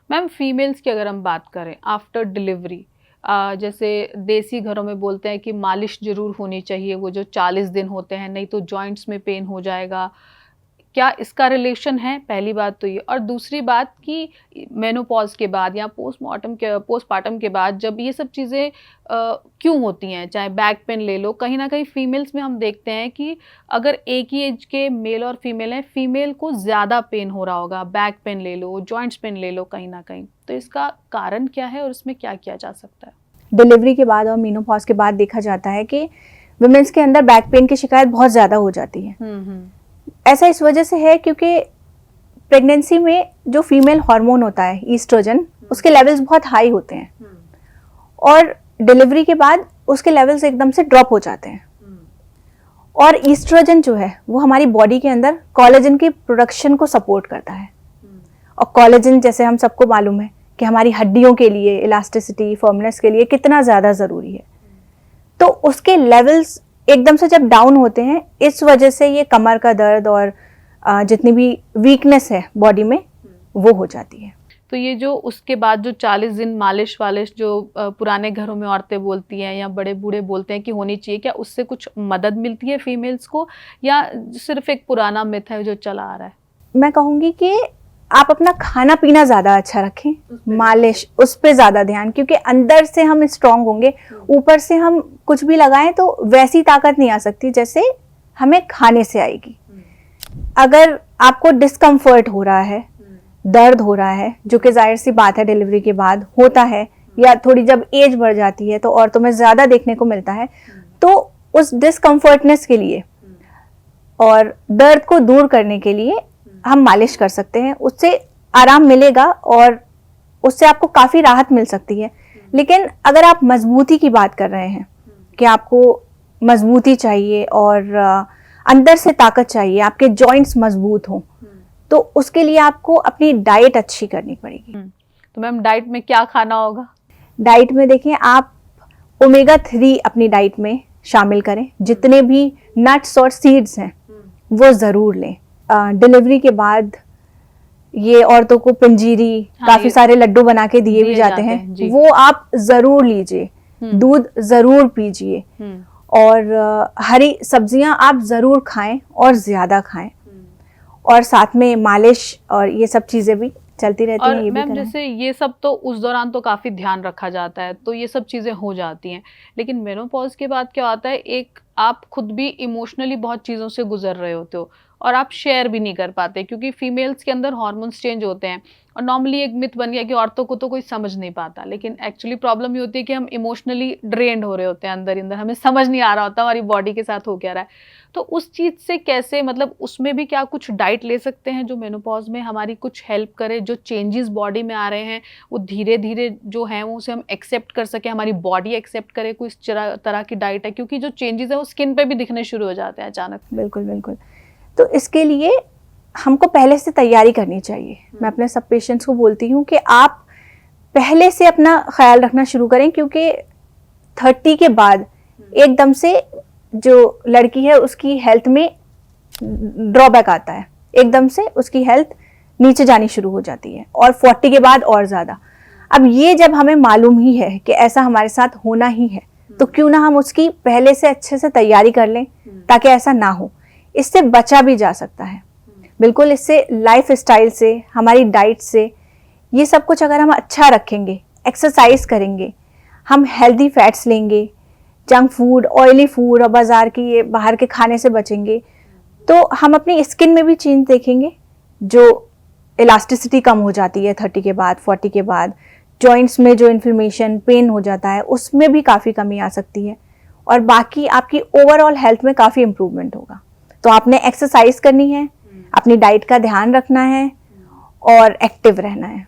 Ma'am females की अगर हम बात करें आफ्टर डिलीवरी, जैसे देसी घरों में बोलते हैं कि मालिश ज़रूर होनी चाहिए, वो जो 40 दिन होते हैं, नहीं तो जॉइंट्स में पेन हो जाएगा। क्या इसका रिलेशन है? पहली बात तो ये, और दूसरी बात कि मेनोपॉज़ के बाद या पोस्टपार्टम के बाद जब ये सब चीज़ें क्यों होती हैं? चाहे बैक पेन ले लो, कहीं न कहीं फीमेल्स में हम देखते हैं कि अगर एक ही एज के मेल और फीमेल हैं, फीमेल को ज़्यादा पेन हो रहा होगा, बैक पेन ले लो, जॉइंट्स पेन ले लो कहीं न कहीं। तो इसका कारण क्या है और इसमें क्या किया जा सकता है? डिलीवरी के बाद और मेनोपॉज के बाद देखा जाता है कि वुमेन्स के अंदर बैक पेन की शिकायत बहुत ज़्यादा हो जाती है। ऐसा इस वजह से है क्योंकि प्रेगनेंसी में जो फीमेल हार्मोन होता है ईस्ट्रोजन, उसके लेवल्स बहुत हाई होते हैं और डिलीवरी के बाद उसके लेवल्स एकदम से ड्रॉप हो जाते हैं। और ईस्ट्रोजन जो है वो हमारी बॉडी के अंदर कोलेजन की प्रोडक्शन को सपोर्ट करता है। और कोलेजन जैसे हम सबको मालूम है कि हमारी हड्डियों के लिए इलास्टिसिटी, फर्मनेस के लिए कितना ज़्यादा ज़रूरी है। तो उसके लेवल्स एकदम से जब डाउन होते हैं, इस वजह से ये कमर का दर्द और जितनी भी वीकनेस है बॉडी में वो हो जाती है। तो ये जो उसके बाद जो 40 दिन मालिश वालिश जो पुराने घरों में औरतें बोलती हैं या बड़े बूढ़े बोलते हैं कि होनी चाहिए, क्या उससे कुछ मदद मिलती है फीमेल्स को या सिर्फ एक पुराना मिथ है जो चला आ रहा है? मैं कहूँगी कि आप अपना खाना पीना ज़्यादा अच्छा रखें, मालिश उस पर ज़्यादा ध्यान, क्योंकि अंदर से हम स्ट्रांग होंगे, ऊपर से हम कुछ भी लगाएं तो वैसी ताकत नहीं आ सकती जैसे हमें खाने से आएगी। अगर आपको डिस्कम्फर्ट हो रहा है, दर्द हो रहा है, जो कि जाहिर सी बात है डिलीवरी के बाद होता है, या थोड़ी जब एज बढ़ जाती है तो औरतों में ज़्यादा देखने को मिलता है, तो उस डिस्कम्फर्टनेस के लिए और दर्द को दूर करने के लिए हम मालिश कर सकते हैं। उससे आराम मिलेगा और उससे आपको काफ़ी राहत मिल सकती है। लेकिन अगर आप मजबूती की बात कर रहे हैं कि आपको मजबूती चाहिए और अंदर से ताकत चाहिए, आपके जॉइंट्स मजबूत हों, तो उसके लिए आपको अपनी डाइट अच्छी करनी पड़ेगी। तो मैम डाइट में क्या खाना होगा? डाइट में देखें, आप ओमेगा 3 अपनी डाइट में शामिल करें। जितने भी नट्स और सीड्स हैं वो ज़रूर लें। डिलीवरी के बाद ये औरतों को पंजीरी, काफ़ी सारे लड्डू बना के दिए भी जाते हैं, वो आप ज़रूर लीजिए। दूध ज़रूर पीजिए और हरी सब्जियां आप ज़रूर खाएं और ज़्यादा खाएं। और साथ में मालिश और ये सब चीज़ें भी चलती रहती हैं। और मैम जैसे ये सब तो उस दौरान तो काफ़ी ध्यान रखा जाता है, तो ये सब चीज़ें हो जाती हैं, लेकिन मेनोपॉज के बाद क्या होता है, एक आप खुद भी इमोशनली बहुत चीज़ों से गुजर रहे होते हो और आप शेयर भी नहीं कर पाते क्योंकि फीमेल्स के अंदर हार्मोन्स चेंज होते हैं। और नॉर्मली एक मिथ बन गया कि औरतों को तो कोई समझ नहीं पाता, लेकिन एक्चुअली प्रॉब्लम ये होती है कि हम इमोशनली ड्रेन्ड हो रहे होते हैं अंदर अंदर, हमें समझ नहीं आ रहा होता हमारी बॉडी के साथ हो क्या रहा है। तो उस चीज़ से कैसे, मतलब उसमें भी क्या कुछ डाइट ले सकते हैं जो मेनोपॉज में हमारी कुछ हेल्प करे, जो चेंजेस बॉडी में आ रहे हैं वो धीरे धीरे जो हैं वो उसे हम एक्सेप्ट कर सकें, हमारी बॉडी एक्सेप्ट करे? कोई इस तरह की डाइट है? क्योंकि जो चेंजेस है वो स्किन पे भी दिखने शुरू हो जाते हैं अचानक। बिल्कुल बिल्कुल। तो इसके लिए हमको पहले से तैयारी करनी चाहिए। मैं अपने सब पेशेंट्स को बोलती हूँ कि आप पहले से अपना ख्याल रखना शुरू करें, क्योंकि 30 के बाद एकदम से जो लड़की है उसकी हेल्थ में ड्रॉबैक आता है, एकदम से उसकी हेल्थ नीचे जानी शुरू हो जाती है और 40 के बाद और ज़्यादा। अब ये जब हमें मालूम ही है कि ऐसा हमारे साथ होना ही है, तो क्यों ना हम उसकी पहले से अच्छे से तैयारी कर लें ताकि ऐसा ना हो। इससे बचा भी जा सकता है बिल्कुल। इससे लाइफ स्टाइल से, हमारी डाइट से, ये सब कुछ अगर हम अच्छा रखेंगे, एक्सरसाइज करेंगे, हम हेल्दी फैट्स लेंगे, जंक फूड, ऑयली फूड और बाहर के खाने से बचेंगे, तो हम अपनी स्किन में भी चेंज देखेंगे। जो इलास्टिसिटी कम हो जाती है 30 के बाद, 40 के बाद, जॉइंट्स में जो इन्फ्लेमेशन, पेन हो जाता है, उसमें भी काफ़ी कमी आ सकती है और बाकी आपकी ओवरऑल हेल्थ में काफ़ी इम्प्रूवमेंट होगा। तो आपने एक्सरसाइज करनी है, अपनी डाइट का ध्यान रखना है और एक्टिव रहना है।